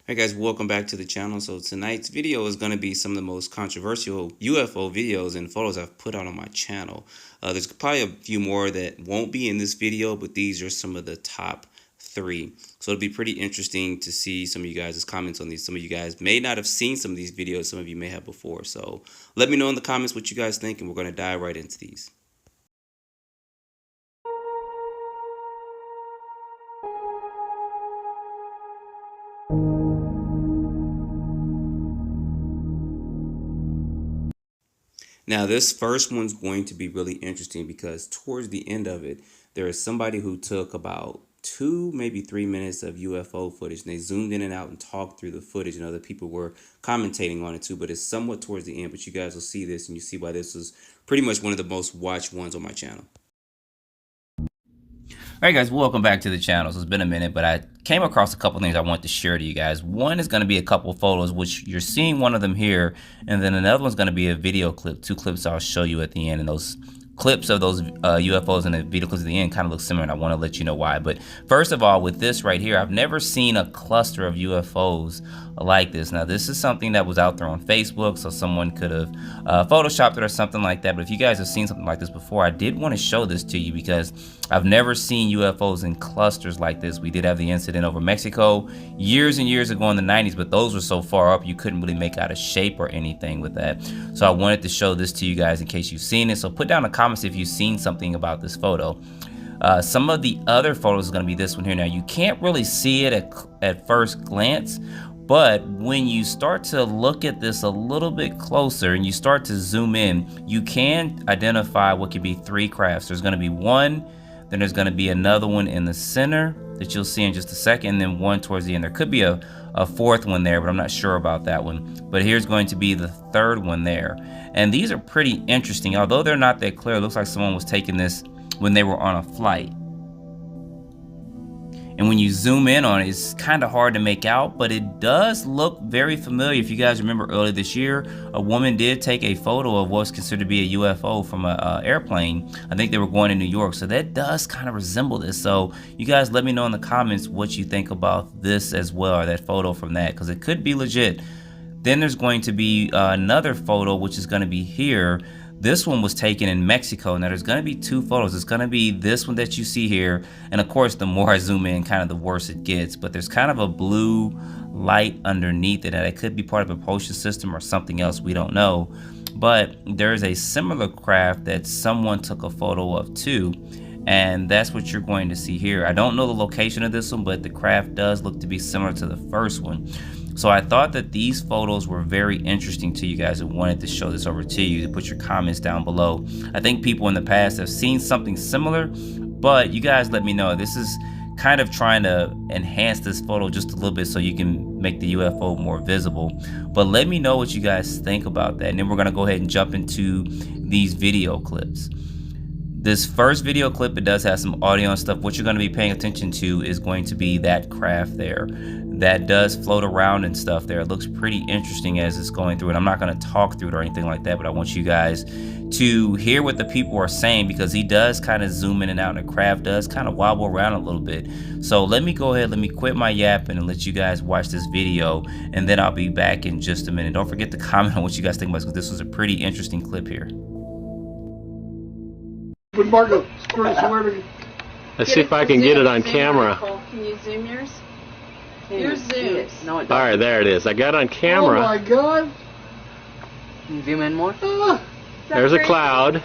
Hey guys, welcome back to the channel. So tonight's video is going to be some of the most controversial UFO videos and photos I've put out on my channel. There's probably a few more that won't be in this video, but these are some of the top 3. So it'll be pretty interesting to see some of you guys' comments on these. Some of you guys may not have seen some of these videos, some of you may have before. So let me know in the comments what you guys think, and we're going to dive right into these. Now, this first one's going to be really interesting because towards the end of it, there is somebody who took about 2, maybe 3 minutes of UFO footage, and they zoomed in and out and talked through the footage, and other people were commentating on it too, but it's somewhat towards the end. But you guys will see this, and you see why this is pretty much one of the most watched ones on my channel. Alright guys, welcome back to the channel. So it's been a minute, but I came across a couple things I want to share to you guys. One is going to be a couple photos, which you're seeing one of them here, and then another one's going to be a video clip, 2 clips I'll show you at the end, and those clips of those UFOs and the video clips at the end kind of look similar, and I want to let you know why. But first of all, with this right here, I've never seen a cluster of UFOs like this. Now, this is something that was out there on Facebook, so someone could have photoshopped it or something like that. But if you guys have seen something like this before, I did want to show this to you because I've never seen UFOs in clusters like this. We did have the incident over Mexico years and years ago in the 90s, but those were so far up you couldn't really make out a shape or anything with that. So I wanted to show this to you guys in case you've seen it. So put down in the comments if you've seen something about this photo. Some of the other photos is going to be this one here. Now, you can't really see it at first glance, but when you start to look at this a little bit closer and you start to zoom in, you can identify what could be 3 crafts. There's going to be one, then there's going to be another one in the center that you'll see in just a second, and then one towards the end. There could be a 4th one there, but I'm not sure about that one. But here's going to be the 3rd one there. And these are pretty interesting. Although they're not that clear, it looks like someone was taking this when they were on a flight. And when you zoom in on it, it's kind of hard to make out, but it does look very familiar. If you guys remember earlier this year, a woman did take a photo of what's considered to be a UFO from an airplane. I think they were going to New York, so that does kind of resemble this. So you guys let me know in the comments what you think about this as well, or that photo from that, because it could be legit. Then there's going to be another photo, which is going to be here. This one was taken in Mexico. Now there's going to be 2 photos. It's going to be this one that you see here, and of course the more I zoom in, kind of the worse it gets, but there's kind of a blue light underneath it, and it could be part of a propulsion system or something else, we don't know. But there's a similar craft that someone took a photo of too, and that's what you're going to see here. I don't know the location of this one, but the craft does look to be similar to the first one. So I thought that these photos were very interesting to you guys and wanted to show this over to you, to put your comments down below. I think people in the past have seen something similar, but you guys let me know. This is kind of trying to enhance this photo just a little bit so you can make the UFO more visible. But let me know what you guys think about that, and then we're gonna go ahead and jump into these video clips. This first video clip, it does have some audio and stuff. What you're going to be paying attention to is going to be that craft there that does float around and stuff there. It looks pretty interesting as it's going through, and I'm not going to talk through it or anything like that, but I want you guys to hear what the people are saying, because he does kind of zoom in and out, and the craft does kind of wobble around a little bit. So let me go ahead, let me quit my yapping and let you guys watch this video, and then I'll be back in just a minute. Don't forget to comment on what you guys think about this, because this was a pretty interesting clip here. Let's see if I can get it on camera. Can you zoom yours? Yours zooms. No, it doesn't. All right, there it is. I got it on camera. Oh my God! Can you zoom in more? There's a cloud.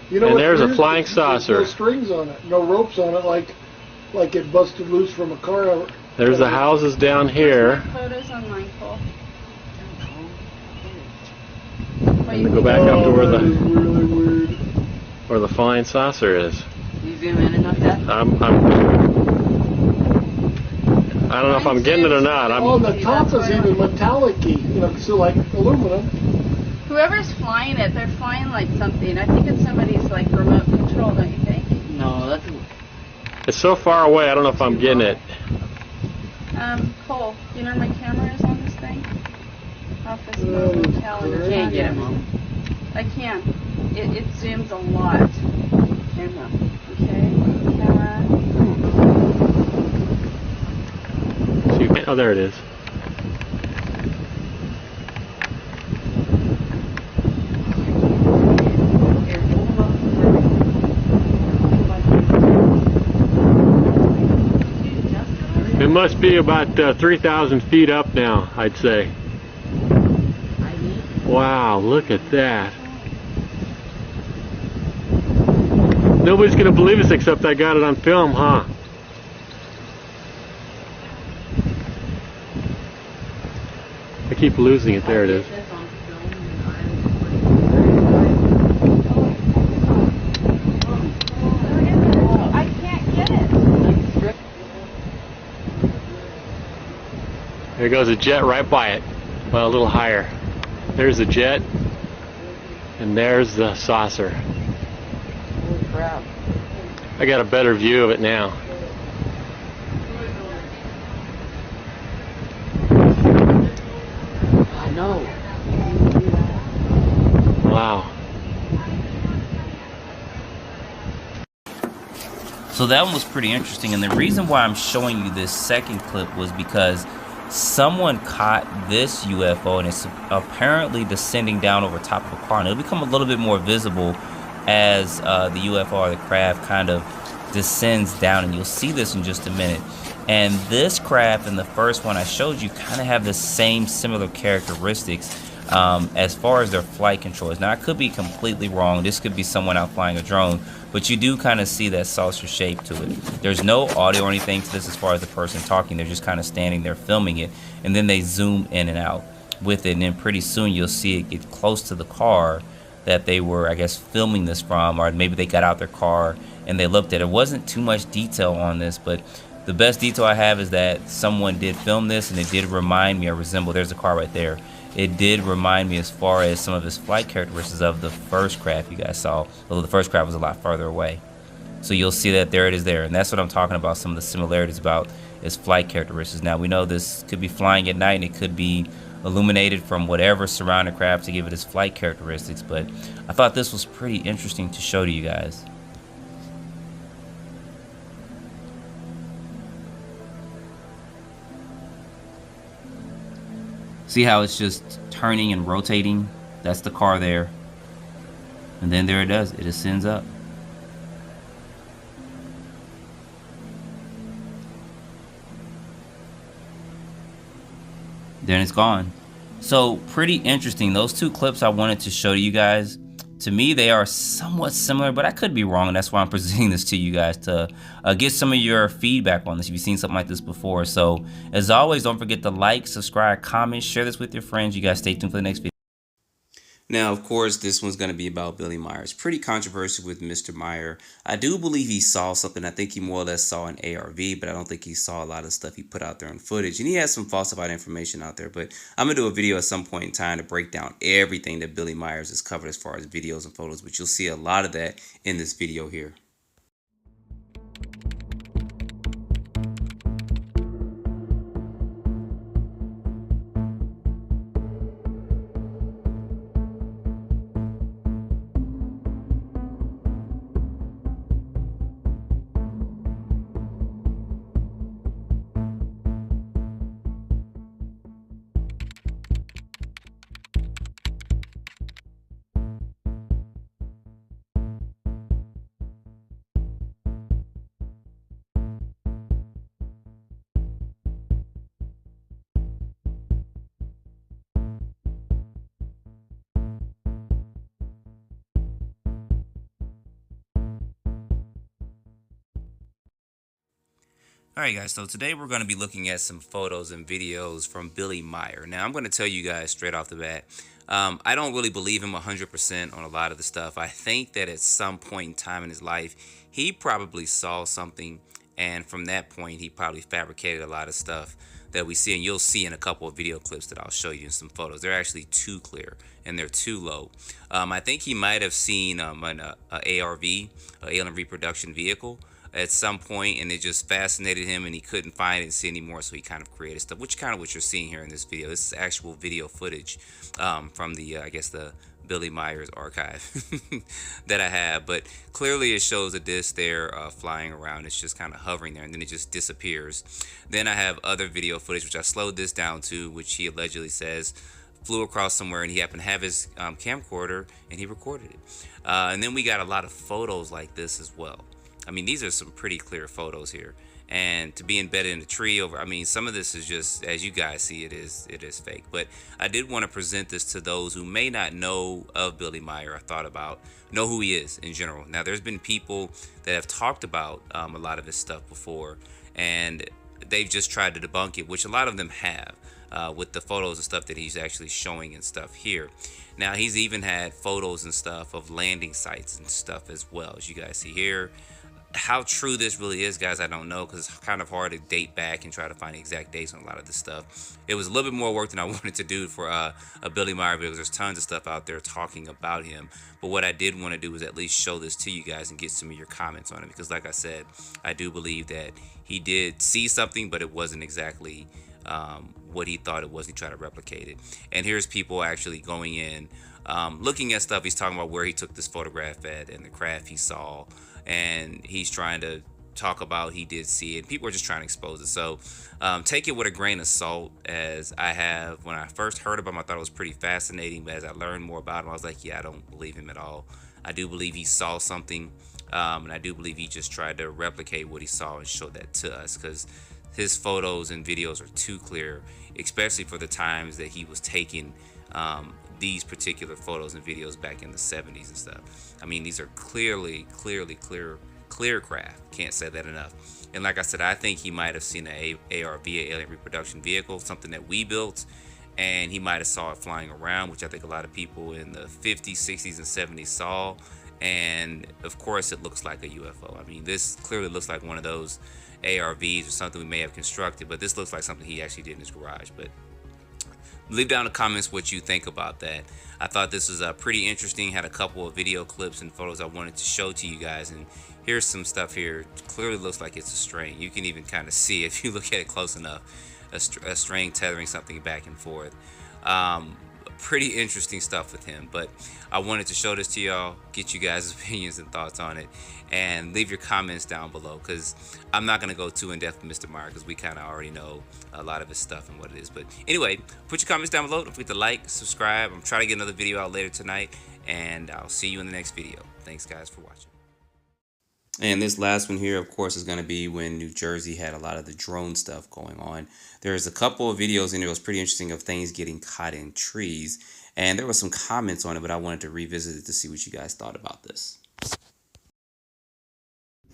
You know, and what there's a weird? flying saucer. There's no strings on it, no ropes on it, like it busted loose from a car. There's the houses down here. Photos online, Cole. Let me go back up to where really weird. where the flying saucer is. Can you zoom in enough, Dad? I don't know if I'm getting it or not. Oh, the top is even metallic-y, you know, so like aluminum. Whoever's flying it, they're flying like something. I think it's somebody's like remote control, don't you think? No, that's... It's so far away, I don't know if I'm getting it. Cole, do you know where my camera is on this thing? Off this mobile calendar. Can't get it, Mom. I can. It zooms a lot. Camera. Okay. Camera. So you can't, oh, there it is. must be about 3,000 feet up now, I'd say. Wow, look at that. Nobody's going to believe us except I got it on film, huh? I keep losing it. There it is. I can't get it. There goes a jet right by it. Well, a little higher. There's the jet, and there's the saucer. Holy crap. I got a better view of it now. I know. Wow. So that one was pretty interesting, and the reason why I'm showing you this second clip was because someone caught this UFO, and it's apparently descending down over top of a car, and it'll become a little bit more visible as the UFO or the craft kind of descends down, and you'll see this in just a minute. And this craft and the first one I showed you kind of have the same similar characteristics as far as their flight controls. Now, I could be completely wrong. This could be someone out flying a drone, but you do kind of see that saucer shape to it. There's no audio or anything to this as far as the person talking. They're just kind of standing there filming it, and then they zoom in and out with it, and then pretty soon you'll see it get close to the car that they were, I guess, filming this from, or maybe they got out their car and they looked at it. It wasn't too much detail on this, but the best detail I have is that someone did film this, and it did remind me or resemble, there's a car right there. It did remind me as far as some of his flight characteristics of the first craft you guys saw, although the first craft was a lot farther away. So you'll see that there it is there, and that's what I'm talking about, some of the similarities about its flight characteristics. Now, we know this could be flying at night, and it could be illuminated from whatever surrounding craft to give it its flight characteristics, but I thought this was pretty interesting to show to you guys. See how it's just turning and rotating? That's the car there. And then there it does. It ascends up. Then it's gone. So pretty interesting. Those two clips I wanted to show to you guys. To me, they are somewhat similar, but I could be wrong, and that's why I'm presenting this to you guys to get some of your feedback on this if you've seen something like this before. So, as always, don't forget to like, subscribe, comment, share this with your friends. You guys stay tuned for the next video. Now, of course, this one's going to be about Billy Meier. It's pretty controversial with Mr. Meier. I do believe he saw something. I think he more or less saw an ARV, but I don't think he saw a lot of stuff he put out there on footage. And he has some falsified information out there. But I'm going to do a video at some point in time to break down everything that Billy Meier has covered as far as videos and photos. But you'll see a lot of that in this video here. Alright guys, so today we're going to be looking at some photos and videos from Billy Meier. Now I'm going to tell you guys straight off the bat, I don't really believe him 100% on a lot of the stuff. I think that at some point in time in his life, he probably saw something, and from that point he probably fabricated a lot of stuff that we see, and you'll see in a couple of video clips that I'll show you in some photos. They're actually too clear and they're too low. I think he might have seen an ARV, alien reproduction vehicle, at some point, and it just fascinated him, and he couldn't find it and see anymore, so he kind of created stuff, which is kind of what you're seeing here in this video. This is actual video footage from the, I guess, the Billy Meier's archive that I have, but clearly it shows a disc there flying around. It's just kind of hovering there, and then it just disappears. Then I have other video footage, which I slowed this down to, which he allegedly says flew across somewhere, and he happened to have his camcorder, and he recorded it. And then we got a lot of photos like this as well. I mean, these are some pretty clear photos here. and to be embedded in a tree over. I mean, some of this is just, as you guys see, it is fake. But I did want to present this to those who may not know of Billy Meier, or thought about, know who he is in general. Now, there's been people that have talked about a lot of his stuff before, and they've just tried to debunk it, which a lot of them have, with the photos and stuff that he's actually showing and stuff here. Now, he's even had photos and stuff of landing sites and stuff as well, as you guys see here. How true this really is, guys, I don't know, because it's kind of hard to date back and try to find the exact dates on a lot of this stuff. It was a little bit more work than I wanted to do for a Billy Meier video, because there's tons of stuff out there talking about him. But what I did want to do was at least show this to you guys and get some of your comments on it, because like I said, I do believe that he did see something, but it wasn't exactly what he thought it was. He tried to replicate it. And here's people actually going in, looking at stuff. He's talking about where he took this photograph at and the craft he saw, and he's trying to talk about he did see it. People are just trying to expose it. So take it with a grain of salt, as I have. When I first heard about him, I thought it was pretty fascinating, but as I learned more about him, I was like, yeah, I don't believe him at all. I do believe he saw something, and I do believe he just tried to replicate what he saw and show that to us, because his photos and videos are too clear, especially for the times that he was taking these particular photos and videos back in the 70s and stuff. I mean, these are clearly clear craft. Can't say that enough. And like I said, I think he might have seen an ARV, alien reproduction vehicle, something that we built, and he might have saw it flying around, which I think a lot of people in the 50s, 60s, and 70s saw. And of course, it looks like a UFO. I mean, this clearly looks like one of those ARVs or something we may have constructed, but this looks like something he actually did in his garage. But leave down in the comments what you think about that. I thought this was pretty interesting. Had a couple of video clips and photos I wanted to show to you guys, and here's some stuff here. It clearly looks like it's a string. You can even kind of see, if you look at it close enough, a string tethering something back and forth. Pretty interesting stuff with him, but I wanted to show this to y'all, get you guys' opinions and thoughts on it, and leave your comments down below, because I'm not going to go too in depth with Mr. Meier, because we kind of already know a lot of his stuff and what it is. But anyway, put your comments down below. Don't forget to like, subscribe. I'm trying to get another video out later tonight, and I'll see you in the next video. Thanks guys for watching. And this last one here, of course, is going to be when New Jersey had a lot of the drone stuff going on. There's a couple of videos in there that was pretty interesting of things getting caught in trees. And there were some comments on it, but I wanted to revisit it to see what you guys thought about this.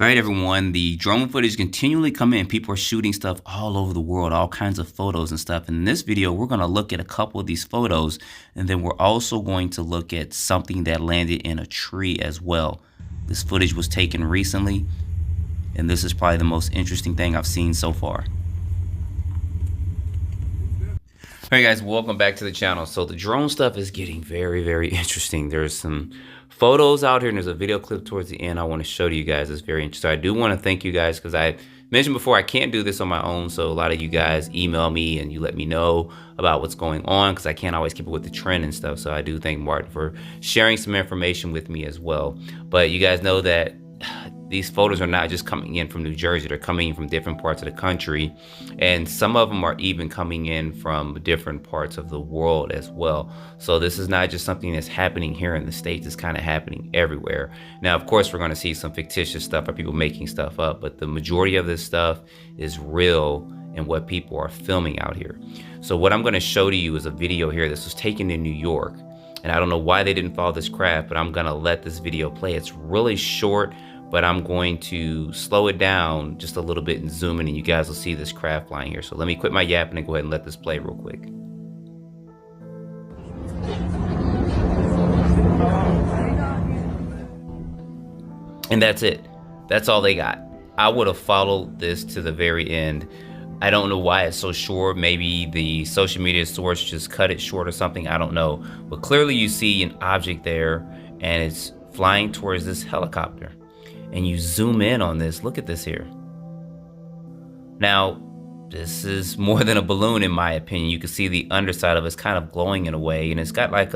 All right, everyone, the drone footage continually come in. People are shooting stuff all over the world, all kinds of photos and stuff. And in this video, we're going to look at a couple of these photos, and then we're also going to look at something that landed in a tree as well. This footage was taken recently, and this is probably the most interesting thing I've seen so far. Alright guys, welcome back to the channel. So the drone stuff is getting very interesting. There's some photos out here, and there's a video clip towards the end I want to show to you guys. It's very interesting. I do want to thank you guys, because I mentioned before I can't do this on my own, so a lot of you guys email me and you let me know about what's going on, because I can't always keep up with the trend and stuff. So I do thank Martin for sharing some information with me as well. But you guys know that these photos are not just coming in from New Jersey. They're coming in from different parts of the country, and some of them are even coming in from different parts of the world as well. So this is not just something that's happening here in the States. It's kind of happening everywhere. Now, of course, we're going to see some fictitious stuff or people making stuff up, but the majority of this stuff is real and what people are filming out here. So what I'm going to show to you is a video here. This was taken in New York, and I don't know why they didn't follow this craft, but I'm going to let this video play. It's really short, but I'm going to slow it down just a little bit and zoom in, and you guys will see this craft flying here. So let me quit my yapping and go ahead and let this play real quick. And that's it. That's all they got. I would have followed this to the very end. I don't know why it's so short. Maybe the social media source just cut it short or something. I don't know. But clearly you see an object there, and it's flying towards this helicopter. And you zoom in on this. Look at this here. Now, this is more than a balloon in my opinion. You can see the underside of it's kind of glowing in a way, and it's got like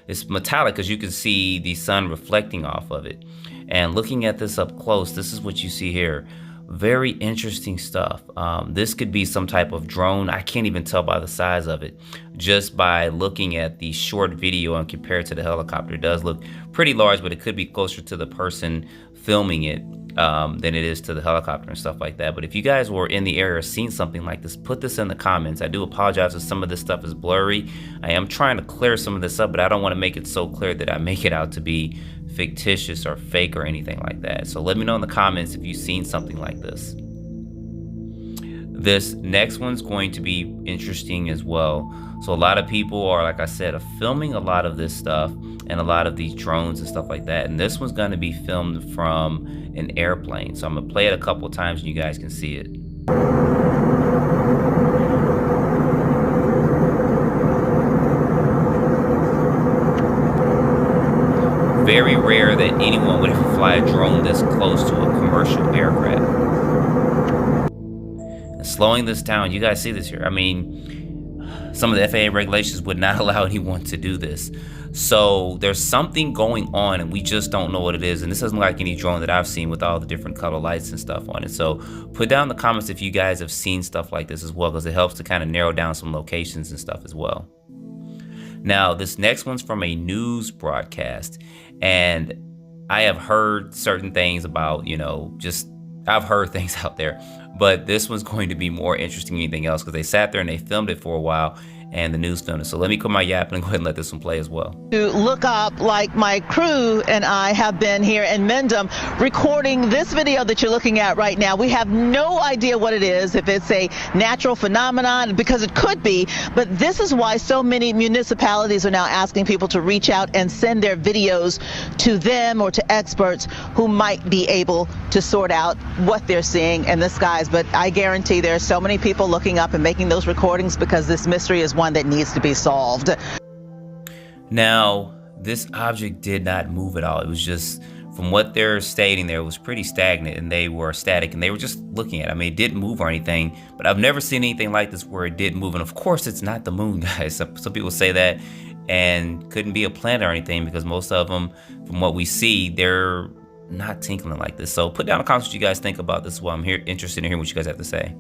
it's metallic, because you can see the sun reflecting off of it. And looking at this up close, this is what you see here. Very interesting stuff. This could be some type of drone. I can't even tell by the size of it. Just by looking at the short video and compared to the helicopter, it does look pretty large, but it could be closer to the person filming it. than it is to the helicopter and stuff like that. But if you guys were in the area or seen something like this, put this in the comments. I do apologize if some of this stuff is blurry. I am trying to clear some of this up, but I don't want to make it so clear that I make it out to be fictitious or fake or anything like that. So let me know in the comments if you've seen something like this. This next one's going to be interesting as well. So a lot of people are, like I said, are filming a lot of this stuff and a lot of these drones and stuff like that. And this one's going to be filmed from an airplane. So I'm going to play it a couple times and you guys can see it. Very rare that anyone would ever fly a drone this close to a commercial aircraft. And slowing this down, you guys see this here. I mean, some of the FAA regulations would not allow anyone to do this. So there's something going on and we just don't know what it is. And this doesn't look like any drone that I've seen with all the different color lights and stuff on it. So put down in the comments if you guys have seen stuff like this as well, because it helps to kind of narrow down some locations and stuff as well. Now, this next one's from a news broadcast, and I have heard certain things about, you know, just I've heard things out there, but this one's going to be more interesting than anything else because they sat there and they filmed it for a while and the news filmed it. So let me quit my yapping and go ahead and let this one play as well. To look up, like my crew and I have been here in Mendham recording this video that you're looking at right now. We have no idea what it is, if it's a natural phenomenon, because it could be, but this is why so many municipalities are now asking people to reach out and send their videos to them or to experts who might be able to sort out what they're seeing in the skies. But I guarantee there are so many people looking up and making those recordings because this mystery is one that needs to be solved. Now, this object did not move at all. It was just, from what they're stating there, it was pretty stagnant and they were static and they were just looking at it. I mean, it didn't move or anything, but I've never seen anything like this where it didn't move. And of course, it's not the moon, guys. Some people say that and couldn't be a planet or anything because most of them, from what we see, they're not tinkling like this. So put down in the comments what you guys think about this while I'm here, interested in hearing what you guys have to say.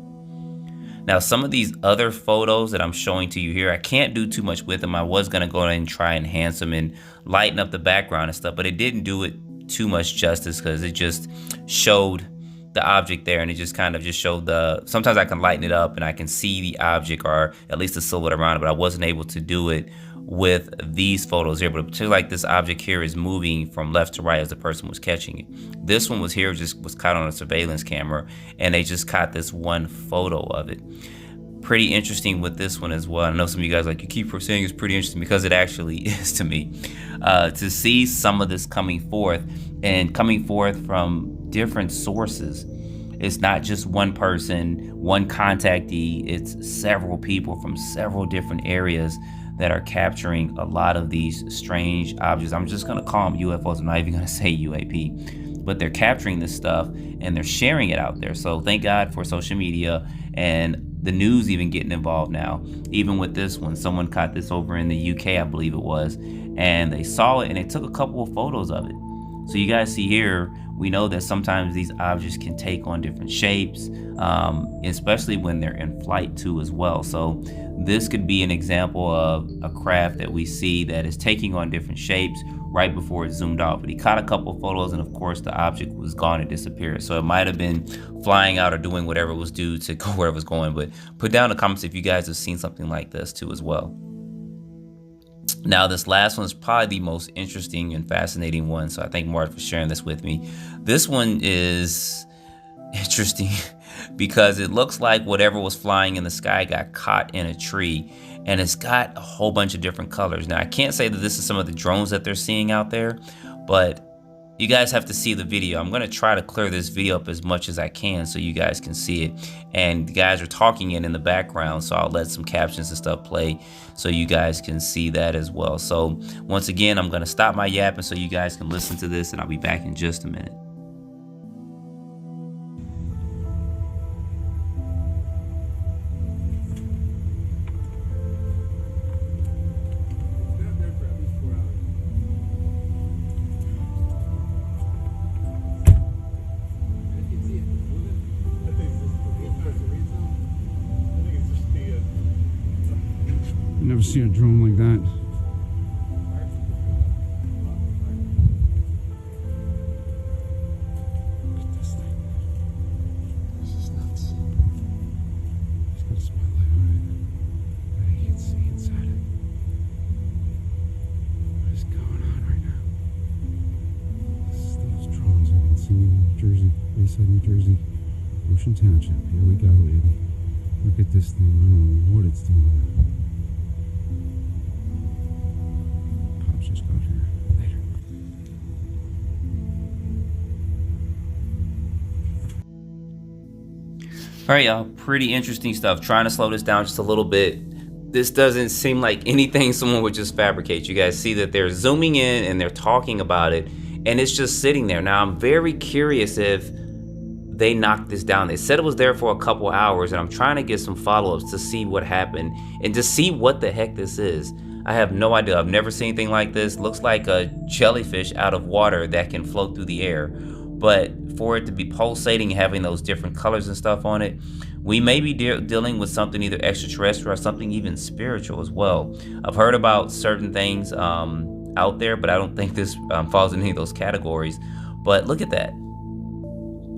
Now, some of these other photos that I'm showing to you here, I can't do too much with them. I was going to go ahead and try and enhance them and lighten up the background and stuff, but it didn't do it too much justice because it just showed the object there and it just kind of just showed the, sometimes I can lighten it up and I can see the object or at least the silhouette around it, but I wasn't able to do it with these photos here. But particularly like this object here is moving from left to right as the person was catching it. This one was here, just was caught on a surveillance camera and they just caught this one photo of it. Pretty interesting with this one as well. I know some of you guys, like, you keep saying it's pretty interesting because it actually is to me. To see some of this coming forth and coming forth from different sources. It's not just one person, one contactee, it's several people from several different areas that are capturing a lot of these strange objects. I'm just gonna call them UFOs, I'm not even gonna say UAP, but they're capturing this stuff and they're sharing it out there. So thank God for social media and the news even getting involved now. Even with this one, someone caught this over in the UK, I believe it was, and they saw it and they took a couple of photos of it. So you guys see here, we know that sometimes these objects can take on different shapes, especially when they're in flight too as well. So this could be an example of a craft that we see that is taking on different shapes right before it zoomed out. But he caught a couple of photos and of course the object was gone and disappeared. So it might have been flying out or doing whatever it was due to go where it was going. But put down in the comments if you guys have seen something like this too as well. Now, this last one is probably the most interesting and fascinating one, so I thank Mark for sharing this with me. This one is interesting because it looks like whatever was flying in the sky got caught in a tree, and it's got a whole bunch of different colors. Now, I can't say that this is some of the drones that they're seeing out there, but you guys have to see the video. I'm going to try to clear this video up as much as I can so you guys can see it. And the guys are talking in the background, so I'll let some captions and stuff play so you guys can see that as well. So once again, I'm going to stop my yapping so you guys can listen to this, and I'll be back in just a minute. Never seen a drone like that. Look at this outside New Jersey, Ocean Township. Here we go, baby. Look at this thing. I don't know what it's doing. Cops just got here. Later. All right, y'all, pretty interesting stuff. Trying to slow this down just a little bit. This doesn't seem like anything someone would just fabricate. You guys see that they're zooming in and they're talking about it, and it's just sitting there. Now, I'm very curious if they knocked this down. They said it was there for a couple hours, and I'm trying to get some follow-ups to see what happened and to see what the heck this is. I have no idea. I've never seen anything like this. Looks like a jellyfish out of water that can float through the air. But for it to be pulsating and having those different colors and stuff on it, we may be dealing with something either extraterrestrial or something even spiritual as well. I've heard about certain things out there, but I don't think this falls in any of those categories. But look at that.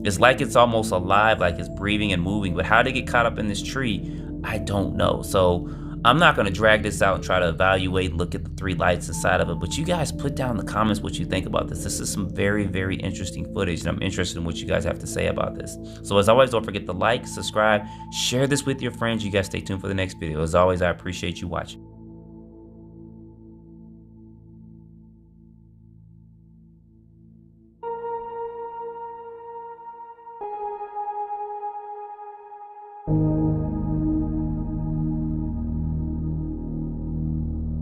It's like it's almost alive, like it's breathing and moving. But how did it get caught up in this tree? I don't know. So I'm not going to drag this out and try to evaluate and look at the three lights inside of it. But you guys put down in the comments what you think about this. This is some very, very interesting footage, and I'm interested in what you guys have to say about this. So as always, don't forget to like, subscribe, share this with your friends. You guys stay tuned for the next video. As always, I appreciate you watching.